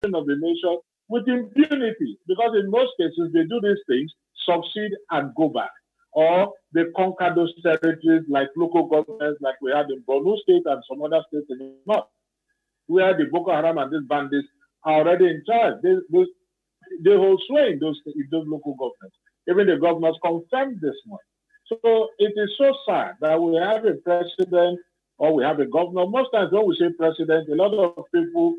of the nation with impunity, because in most cases they do these things, succeed and go back. Or they conquer those territories like local governments like we had in Borno State and some other states in the north, where the Boko Haram and these bandits are already in charge. They hold sway in those local governments. Even the governors confirmed this morning. So it is so sad that we have a president or we have a governor. Most times when we say president, a lot of people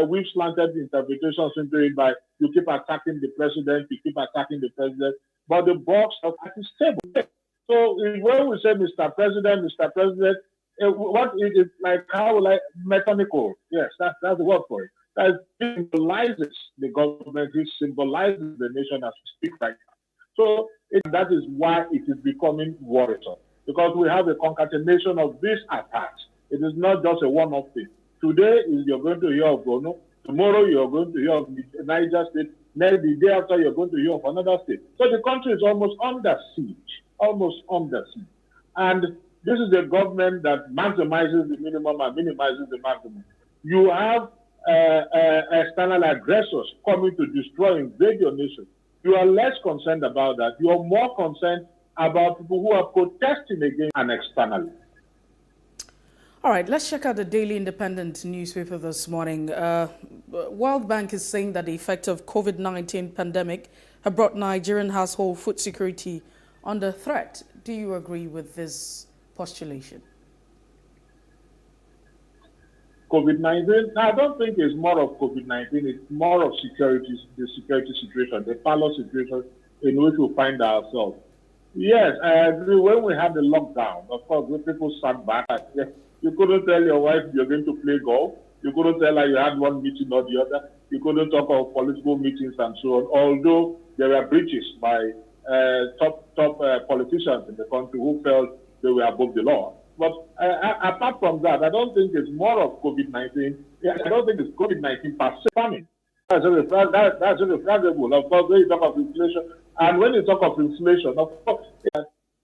we've slanted interpretations into it by you keep attacking the president, you keep attacking the president, but the box of is stable. So when we say Mr. President, what it is like how like mechanical? Yes, that's the word for it. That symbolizes the government, it symbolizes the nation as we speak right now. So that is why it is becoming worrisome, because we have a concatenation of these attacks. It is not just a one-off thing. Today you're going to hear of Borno, tomorrow you're going to hear of Niger State, next the day after you're going to hear of another state. So the country is almost under siege, And this is a government that maximizes the minimum and minimizes the maximum. You have external aggressors coming to destroy, invade your nation. You are less concerned about that. You are more concerned about people who are protesting against and externally. All right, let's check out the Daily Independent newspaper this morning. World Bank is saying that the effect of COVID-19 pandemic have brought Nigerian household food security under threat. Do you agree with this postulation? COVID-19, I don't think it's more of COVID-19, it's more of the security situation, the parallel situation in which we find ourselves. Yes, I agree. When we had the lockdown, of course, when people sat back, you couldn't tell your wife you're going to play golf. You couldn't tell her you had one meeting or the other. You couldn't talk of political meetings and so on, although there were breaches by top politicians in the country who felt they were above the law. But apart from that, I don't think it's more of COVID-19. I don't think it's COVID-19 per se farming. That's irrefragable. Of course, when you talk of inflation, and when you talk of inflation, of course,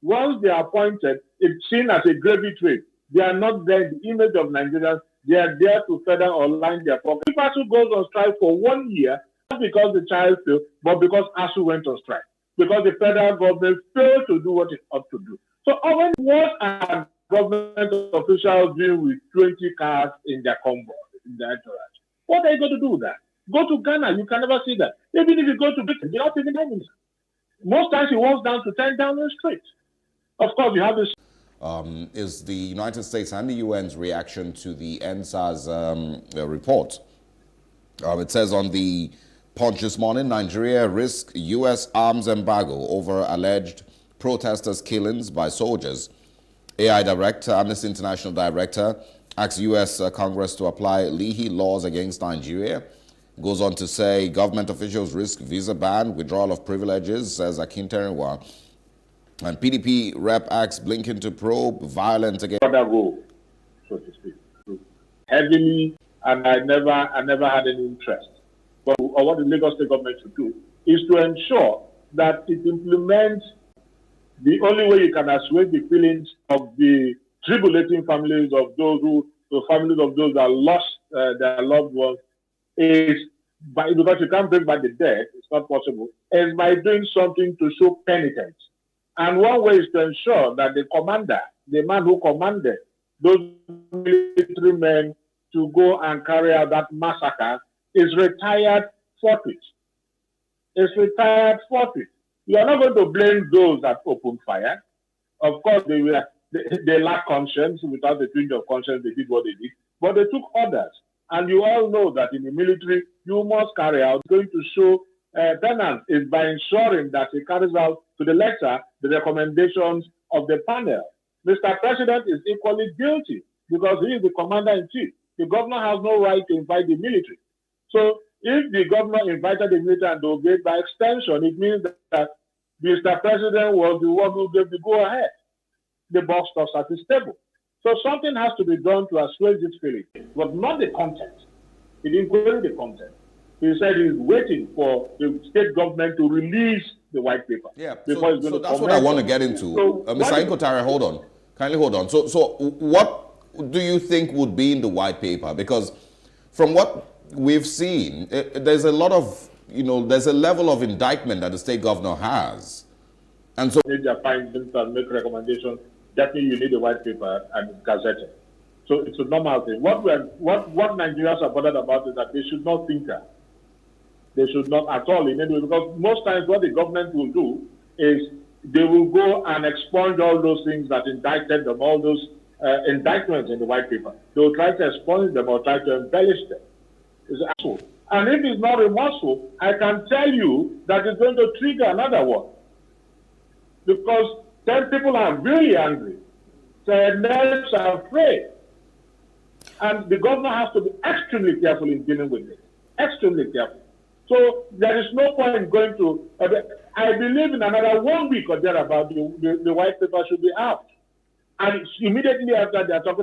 once they are appointed, it's seen as a gravy trade. They are not there in the image of Nigerians. They are there to further align their pocket. If ASU goes on strike for 1 year, not because the child failed, but because ASU went on strike. Because the federal government failed to do what it ought to do. So what are government officials doing with 20 cars in their convoy, in their entourage? What are you going to do with that? Go to Ghana, you can never see that. Even if you go to Britain, they're not even having it. Most times he walks down to 10 Downing Street. Of course, you have this. Is the United States and the UN's reaction to the NSA's report. It says on the Punch this morning, Nigeria risks U.S. arms embargo over alleged protesters' killings by soldiers. AI director, Amnesty International director, asks U.S. Congress to apply Leahy laws against Nigeria. Goes on to say government officials risk visa ban, withdrawal of privileges, says Akinterewa. And PDP rep asks Blinken to probe violence against other role, so to speak, heavily, and I never had any interest. But what the Lagos State government should do is to ensure that it implements the only way you can assuage the feelings of the tribulating families of those that lost their loved ones is because you can't bring back the dead, it's not possible, is by doing something to show penitence. And one way is to ensure that the commander, the man who commanded those military men to go and carry out that massacre, is retired forfeit. It's retired forfeit. You are not going to blame those that opened fire. Of course, they lack conscience. Without the twinge of conscience, they did what they did. But they took orders. And you all know that in the military, you must carry out, going to show penance is by ensuring that he carries out to the letter the recommendations of the panel. Mr. President is equally guilty because he is the commander-in-chief. The governor has no right to invite the military. So if the governor invited the military and obeyed by extension, it means that Mr. President was the one who gave the go-ahead. The box stops at his table. So something has to be done to assuage this feeling, but not the content. He didn't query the content. He said he's waiting for the state government to release the white paper. Yeah, so that's what I want to get into. So, Mr. Inkotare, hold on. Kindly hold on. So what do you think would be in the white paper? Because from what we've seen, there's a lot of, there's a level of indictment that the state governor has. And so, need their findings and make recommendations. Definitely, you need a white paper and gazette it. So it's a normal thing. What Nigerians are bothered about is that they should not tinker. They should not at all in any way, because most times what the government will do is they will go and expunge all those things that indicted them, all those indictments in the white paper. They will try to expunge them or try to embellish them. It's actual. And if it's not remorseful, I can tell you that it's going to trigger another one. Because then people are really angry. Their nerves are afraid. And the governor has to be extremely careful in dealing with it. Extremely careful. So there is no point in going to, I believe in another 1 week or thereabout, the white paper should be out. And immediately after, they are talking